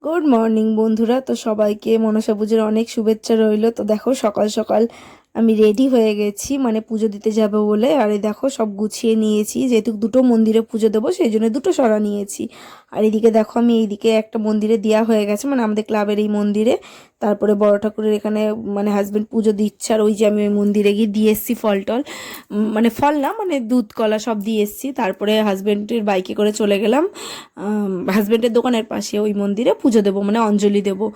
Good morning বন্ধুরা। তো সবাইকে মনসা পুজোর অনেক শুভেচ্ছা রইল। তো দেখো সকাল সকাল আমি রেডি হয়ে গেছি, মানে পুজো দিতে যাবো বলে। আর এই দেখো সব গুছিয়ে নিয়েছি, যেহেতু দুটো মন্দিরে পুজো দেবো সেই জন্য দুটো সরা নিয়েছি। আর এদিকে দেখো আমি এইদিকে একটা মন্দিরে দেওয়া হয়ে গেছে, মানে আমাদের ক্লাবের এই মন্দিরে। তারপরে বড় ঠাকুরের এখানে মানে হাজব্যান্ড পুজো দিচ্ছে, আর ওই যে আমি ওই মন্দিরে গিয়ে দিয়ে এসেছি ফল টল, মানে ফল না মানে দুধ কলা সব দিয়ে এসেছি। তারপরে হাজব্যান্ডের বাইকে করে চলে গেলাম হাজব্যান্ডের দোকানের পাশে ওই মন্দিরে পুজো দেবো, মানে অঞ্জলি দেবো।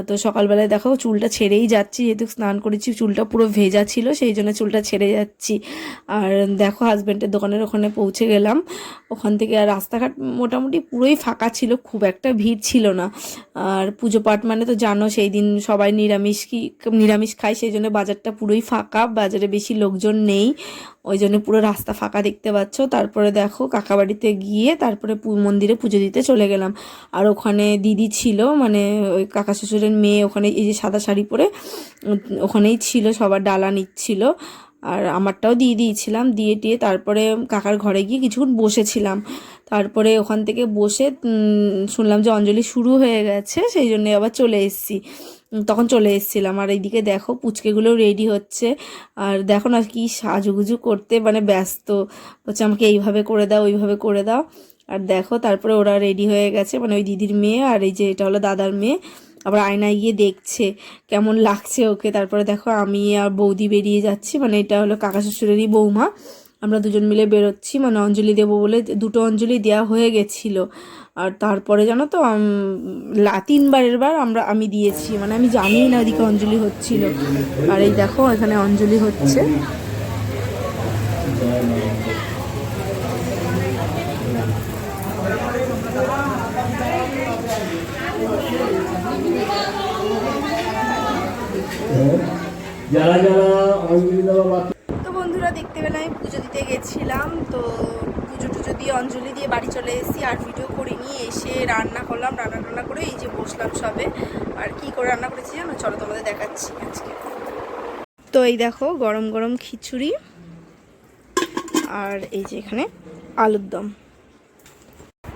তো সকালবেলায় দেখো চুলটা ছেড়েই যাচ্ছি, যেহেতু স্নান করেছি চুলটা পুরো ভেজা ছিল সেই জন্য চুলটা ছেড়ে যাচ্ছি। আর দেখো হাজব্যান্ডের দোকানের ওখানে পৌঁছে গেলাম। ওখান থেকে আর রাস্তাঘাট মোটামুটি পুরোই ফাঁকা ছিল, খুব একটা ভিড় ছিল না। আর পুজো পাঠ মানে তো জানো সেই দিন সবাই নিরামিষ খায়, সেই জন্য বাজারটা পুরোই ফাঁকা, বাজারে বেশি লোকজন নেই, ওই জন্য পুরো রাস্তা ফাঁকা দেখতে পাচ্ছ। তারপরে দেখো কাকাবাড়িতে গিয়ে তারপরে মন্দিরে পুজো দিতে চলে গেলাম। আর ওখানে দিদি ছিল, মানে ওই কাকা শ্বশুরের মেয়ে, ওখানে এই যে সাদা শাড়ি পরে ওখানেই ছিল, সবার ডালা নিচ্ছিল। আর আমারটাও দিয়ে দিয়েছিলাম, দিয়ে টিয়ে তারপরে কাকার ঘরে গিয়ে কিছুক্ষণ বসেছিলাম। তারপরে ওখান থেকে বসে শুনলাম যে অঞ্জলি শুরু হয়ে গেছে, সেই জন্যে আবার চলে এসেছি, তখন চলে এসেছিলাম। আর এইদিকে দেখো পুচকেগুলো রেডি হচ্ছে, আর দেখো না কি সাজুগুজু করতে মানে ব্যস্ত হচ্ছে, আমাকে এইভাবে করে দাও ওইভাবে করে দাও। আর দেখো তারপরে ওরা রেডি হয়ে গেছে, মানে ওই দিদির মেয়ে আর এই যে এটা হলো দাদার মেয়ে, আবার আয়নায় গিয়ে দেখছে কেমন লাগছে ওকে। তারপরে দেখো আমি আর বৌদি বেরিয়ে যাচ্ছি, মানে এটা হলো কাকা শ্বশুরেরই বৌমা, আমরা দুজন মিলে বেরোচ্ছি, মানে অঞ্জলি দেবো বলে। দুটো অঞ্জলি দেওয়া হয়ে গেছিলো। আর তারপরে জানো তো তিনবারের বার আমি দিয়েছি, মানে আমি জানি না ওদিকে অঞ্জলি হচ্ছিল। আর এই দেখো এখানে অঞ্জলি হচ্ছে। যারা যারা অঞ্জলি দেওয়া, তো বন্ধুরা দেখতে পেলে আমি পুজো দিতে গেছিলাম, তো পুজো টুজো দিয়ে অঞ্জলি দিয়ে বাড়ি চলে এসেছি, আর ভিডিও করিনি। এসে রান্না করলাম, রান্না করে এই যে বসলাম সবে। আর কি করে রান্না করেছি জানো, চলো তোমাদের দেখাচ্ছি আজকে। তো এই দেখো গরম গরম খিচুড়ি, আর এই যে এখানে আলুর দম।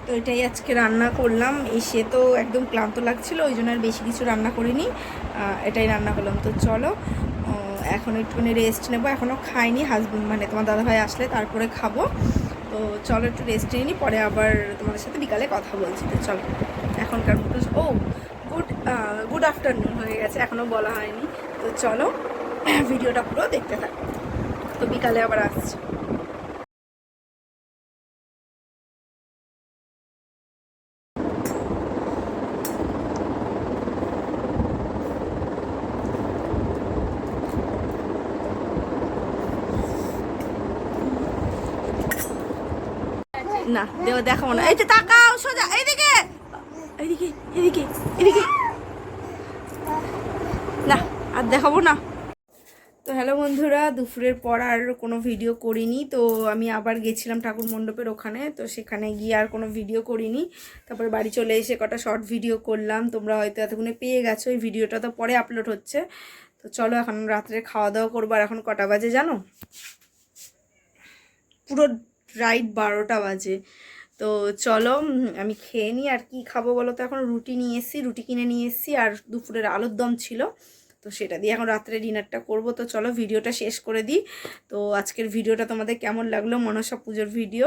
তো এটাই আজকে রান্না করলাম। এসে তো একদম ক্লান্ত লাগছিল, ওই জন্য আর বেশি কিছু রান্না করিনি, এটাই রান্না করলাম। তো চলো এখন একটুখানি রেস্ট নেবো, এখনও খাইনি, হাজব্যান্ড মানে তোমার দাদাভাই আসলে তারপরে খাবো। তো চলো একটু রেস্ট নিয়ে নিই, পরে আবার তোমাদের সাথে বিকালে কথা বলছি। তো চলো এখনকার মতো গুড আফটারনুন হয়ে গেছে, এখনও বলা হয়নি। তো চলো ভিডিওটা পুরো দেখতে থাকো, তো বিকালে আবার আসছি। না দেখাবো না, এই যে তাকাও সোজা এইদিকে, এইদিকে এদিকে এদিকে, না আর দেখাবো না। তো হ্যালো বন্ধুরা, দুপুরের পর আর কোনো ভিডিও করিনি। তো আমি আবার গেছিলাম ঠাকুর মণ্ডপের ওখানে, তো সেখানে গিয়ে আর কোনো ভিডিও করিনি। তারপরে বাড়ি চলে এসে কটা শর্ট ভিডিও করলাম, তোমরা হয়তো এতক্ষণে পেয়ে গেছো, এই ভিডিওটা তো পরে আপলোড হচ্ছে। তো চলো এখন রাত্রে খাওয়া দাওয়া করবো। আর এখন কটা বাজে জানো, পুরো রাইট 12টা বাজে। তো চলো আমি খেয়ে নিই। আর কি খাবো বলো তো, এখন রুটি নিয়ে এসেছি, রুটি কিনে নিয়ে এসেছি, আর দুপুরের আলুর দম ছিল, তো সেটা দিয়ে এখন রাত্রে ডিনারটা করব। তো চলো ভিডিওটা শেষ করে দিই। তো আজকের ভিডিওটা তোমাদের কেমন লাগলো, মনসা পুজোর ভিডিও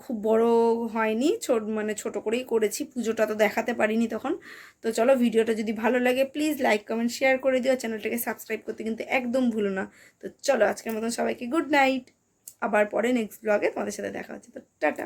খুব বড় হয়নি, মানে ছোট করেই করেছি, পুজোটা তো দেখাতে পারিনি তখন। তো চলো ভিডিওটা যদি ভালো লাগে প্লিজ লাইক কমেন্ট শেয়ার করে দিও, চ্যানেলটাকে সাবস্ক্রাইব করতে কিন্তু একদম ভুলো না। তো চলো আজকের মতন সবাইকে গুড নাইট, আবার পরে নেক্সট ব্লগে তোমাদের সাথে দেখা হচ্ছে। তো টাটা।